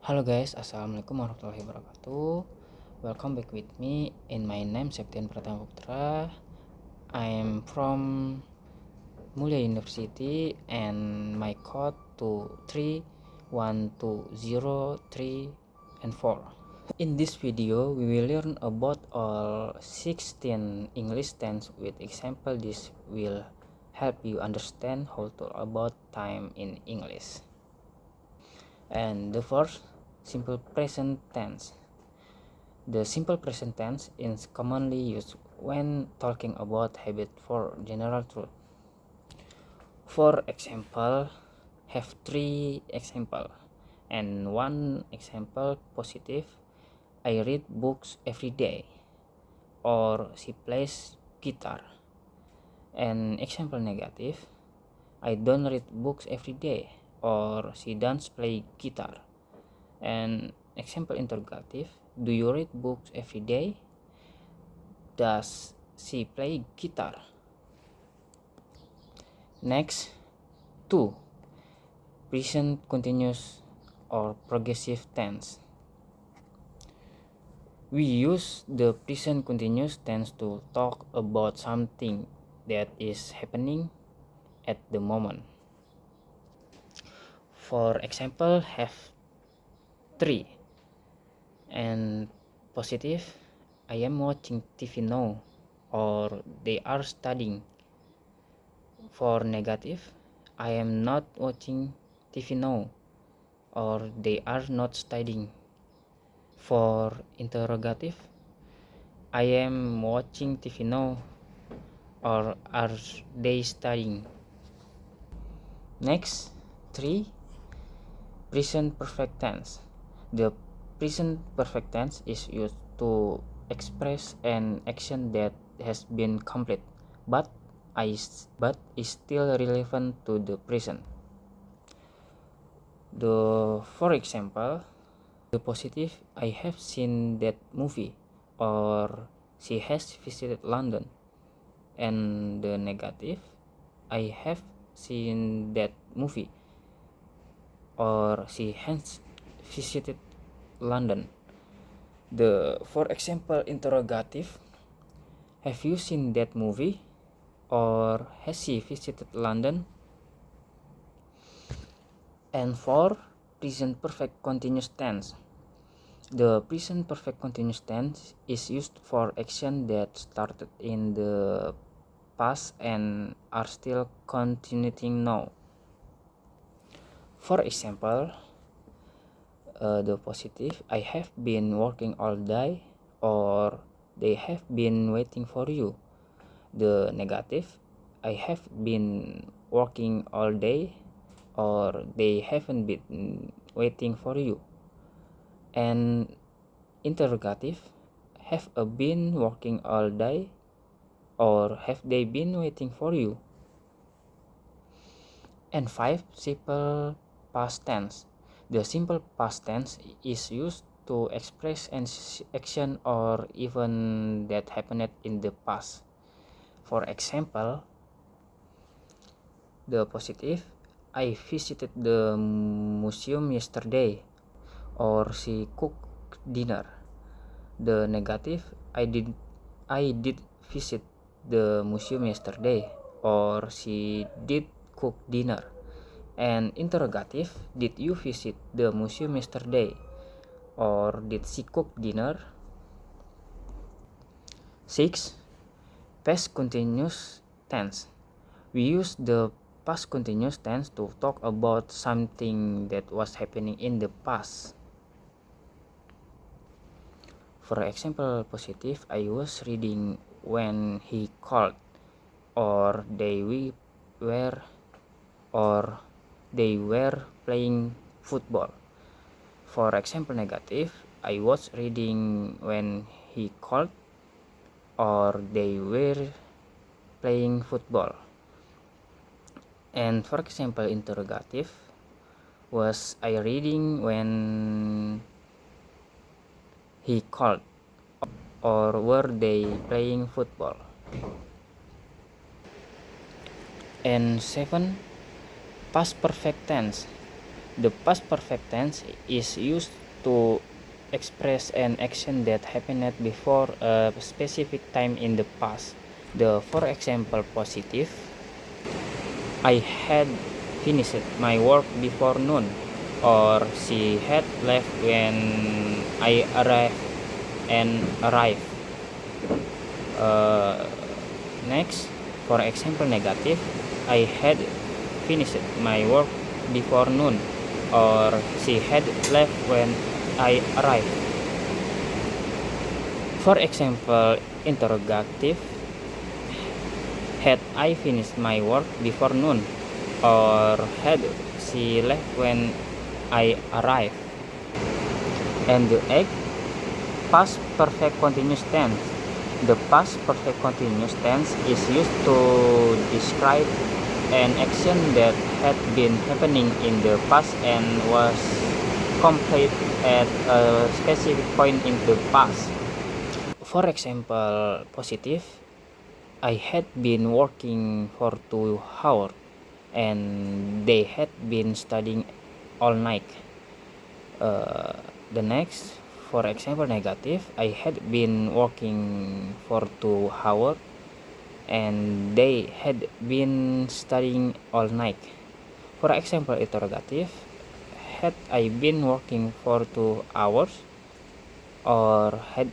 Halo guys, assalamualaikum warahmatullahi wabarakatuh. Welcome back with me. In my name Septian Pratama Putra. I am from Mulia University and my code to 31203 and 4. In this video, we will learn about all 16 English tense with example. This will help you understand how to about time in English. And the first, simple present tense. The simple present tense is commonly used when talking about habit for general truth. For example, have 3 example and 1 example positive. I read books every day, or she plays guitar. And example negative, I don't read books every day, or she doesn't play guitar. And example interrogative, do you read books every day? Does she play guitar? Next, 2. Present continuous or progressive tense. We use the present continuous tense to talk about something that is happening at the moment. For example, have 3 and positive, I am watching TV now, or they are studying. For negative, I am not watching TV now, or they are not studying. For interrogative, I am watching TV now, or are they studying? Next, 3. Present perfect tense. The present perfect tense is used to express an action that has been complete but is still relevant to the present. For example, the positive, I have seen that movie, or she has visited London. And the negative, I have seen that movie, or she has visited London. For example interrogative, have you seen that movie, or has she visited London? And for present perfect continuous tense, the present perfect continuous tense is used for action that started in the past and are still continuing now. For example, the positive, I have been working all day, or they have been waiting for you. The negative, I have been working all day, or they haven't been waiting for you. And interrogative, have I been working all day, or have they been waiting for you? And 5. Simple past tense. The simple past tense is used to express an action or event that happened in the past. For example, the positive, I visited the museum yesterday, or she cooked dinner. The negative, I did visit the museum yesterday, or she did cook dinner. And interrogative, did you visit the museum yesterday, or did she cook dinner? 6. Past continuous tense. We use the past continuous tense to talk about something that was happening in the past. For example positive, I was reading when he called, or they were playing football. For example negative, I was reading when he called, or they were playing football. And for example interrogative, was I reading when he called, or were they playing football? And 7. Past perfect tense. The past perfect tense is used to express an action that happened before a specific time in the past. For example, positive, I had finished my work before noon, or she had left when I arrived. Next, for example, negative, I had finished my work before noon, or she had left when I arrived. For example, interrogative, had I finished my work before noon, or had she left when I arrived. And the past perfect continuous tense. The past perfect continuous tense is used to describe an action that had been happening in the past and was complete at a specific point in the past. For example, positive, I had been working for 2 hours and they had been studying all night. The next, for example, negative, I had been working for 2 hours and they had been studying all night. For example, interrogative, had I been working for 2 hours, or had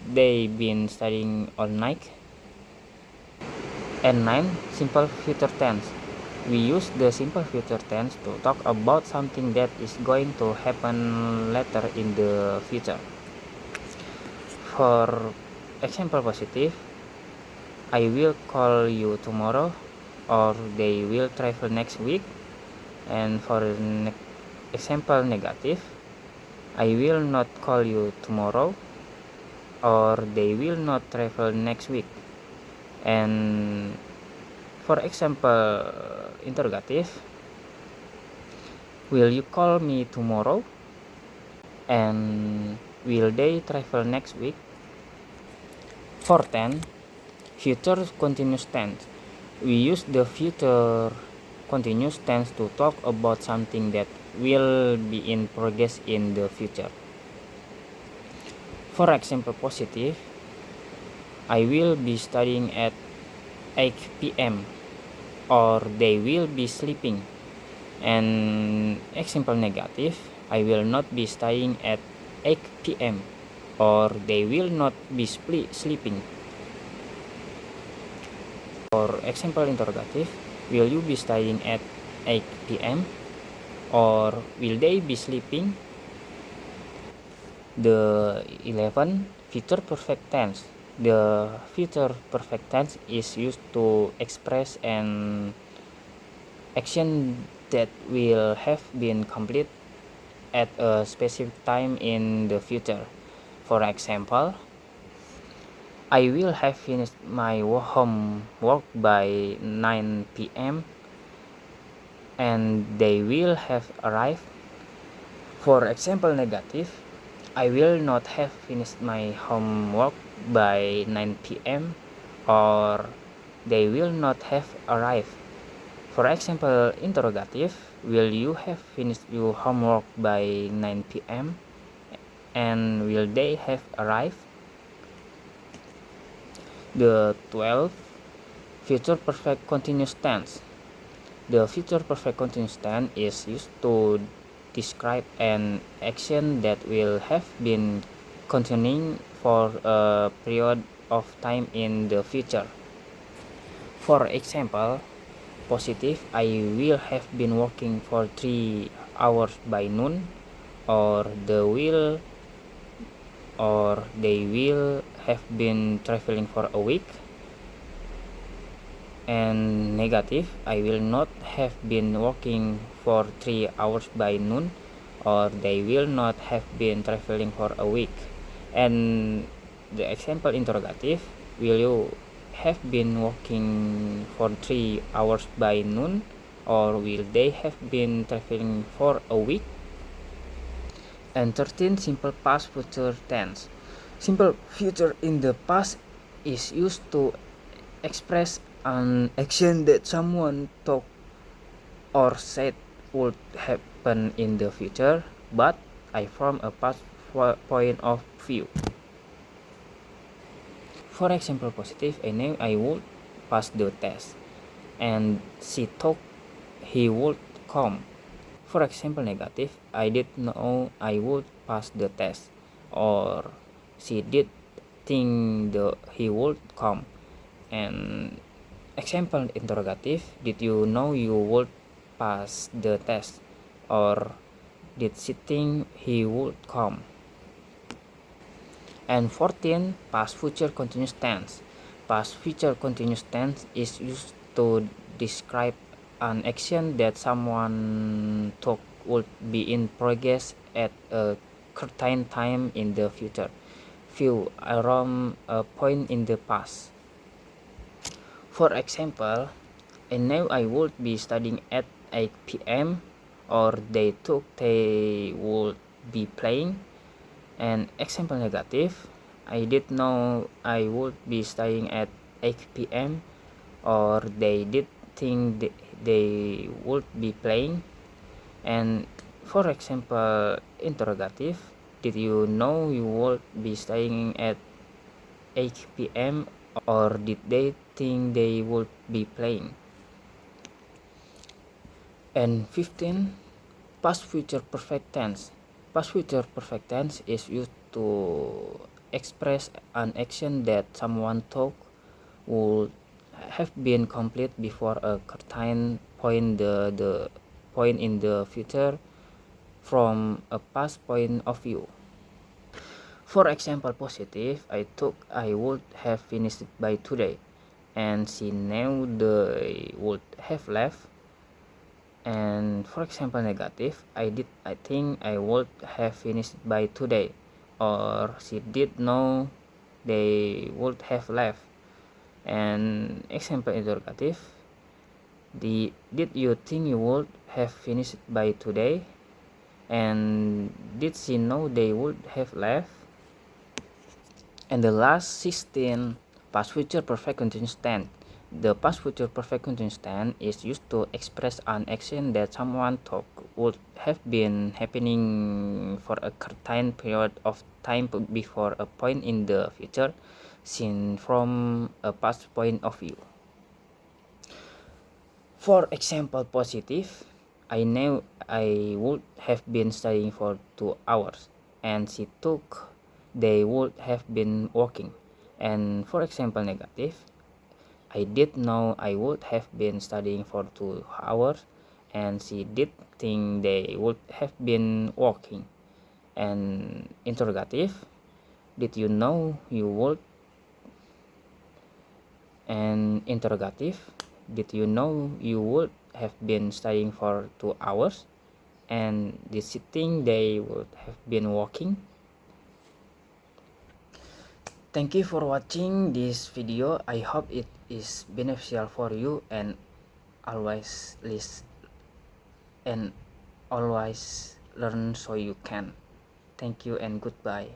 they been studying all night? And 9, simple future tense. We use the simple future tense to talk about something that is going to happen later in the future. For example, positive, I will call you tomorrow, or they will travel next week. And for example, negative, I will not call you tomorrow, or they will not travel next week. And for example, interrogative, will you call me tomorrow? And will they travel next week? For 10, future continuous tense. We use the future continuous tense to talk about something that will be in progress in the future. For example, positive, I will be studying at 8 p.m. or they will be sleeping. And example negative, I will not be studying at 8 p.m. or they will not be sleeping. For example interrogative, will you be studying at 8 p.m. or will they be sleeping? The 11, future perfect tense. The future perfect tense is used to express an action that will have been complete at a specific time in the future. For example, I will have finished my homework by 9 p.m. and they will have arrived. For example, negative, I will not have finished my homework by 9 p.m. or they will not have arrived. For example, interrogative, will you have finished your homework by 9 p.m. and will they have arrived? The 12, future perfect continuous tense. The future perfect continuous tense is used to describe an action that will have been continuing for a period of time in the future. For example, positive, I will have been working for 3 hours by noon, or they will have been traveling for a week. And negative, I will not have been working for 3 hours by noon, or they will not have been traveling for a week. And the example interrogative, will you have been working for 3 hours by noon, or will they have been traveling for a week? And 13, simple past future tense. Simple future in the past is used to express an action that someone thought or said would happen in the future, but I from a past point of view. For example positive, I knew I would pass the test, and she thought he would come. For example negative, I did know I would pass the test, or she did think he would come. And example interrogative, did you know you would pass the test, or did she think he would come? And 14, past future continuous tense. Past future continuous tense is used to describe an action that someone took would be in progress at a certain time in the future, view around a point in the past. For example, I knew I would be studying at 8 p.m. or they would be playing. And example negative, I did know I would be studying at 8 p.m. or they did think they would be playing. And for example interrogative, did you know you would be studying at 8 p.m. or did they think they would be playing? And 15, past future perfect tense. Past future perfect tense is used to express an action that someone thought would have been complete before a certain point the point in the future from a past point of view. For example positive, I thought I would have finished it by today, and she knew they would have left. And for example negative, I think I would have finished by today, or she did know they would have left. And example interrogative, did you think you would have finished by today, and did she know they would have left? And the last 16, past future perfect continuous tense. The past future perfect continuous tense is used to express an action that someone thought would have been happening for a certain period of time before a point in the future, seen from a past point of view. For example positive, I knew I would have been studying for 2 hours, and she took they would have been working. And for example negative, I did know I would have been studying for 2 hours, and she did think they would have been working. And interrogative, did you know you would? And interrogative, did you know you would have been studying for 2 hours, and did she think they would have been working? Thank you for watching this video. I hope it is beneficial for you, and always listen and always learn so you can. Thank you and goodbye.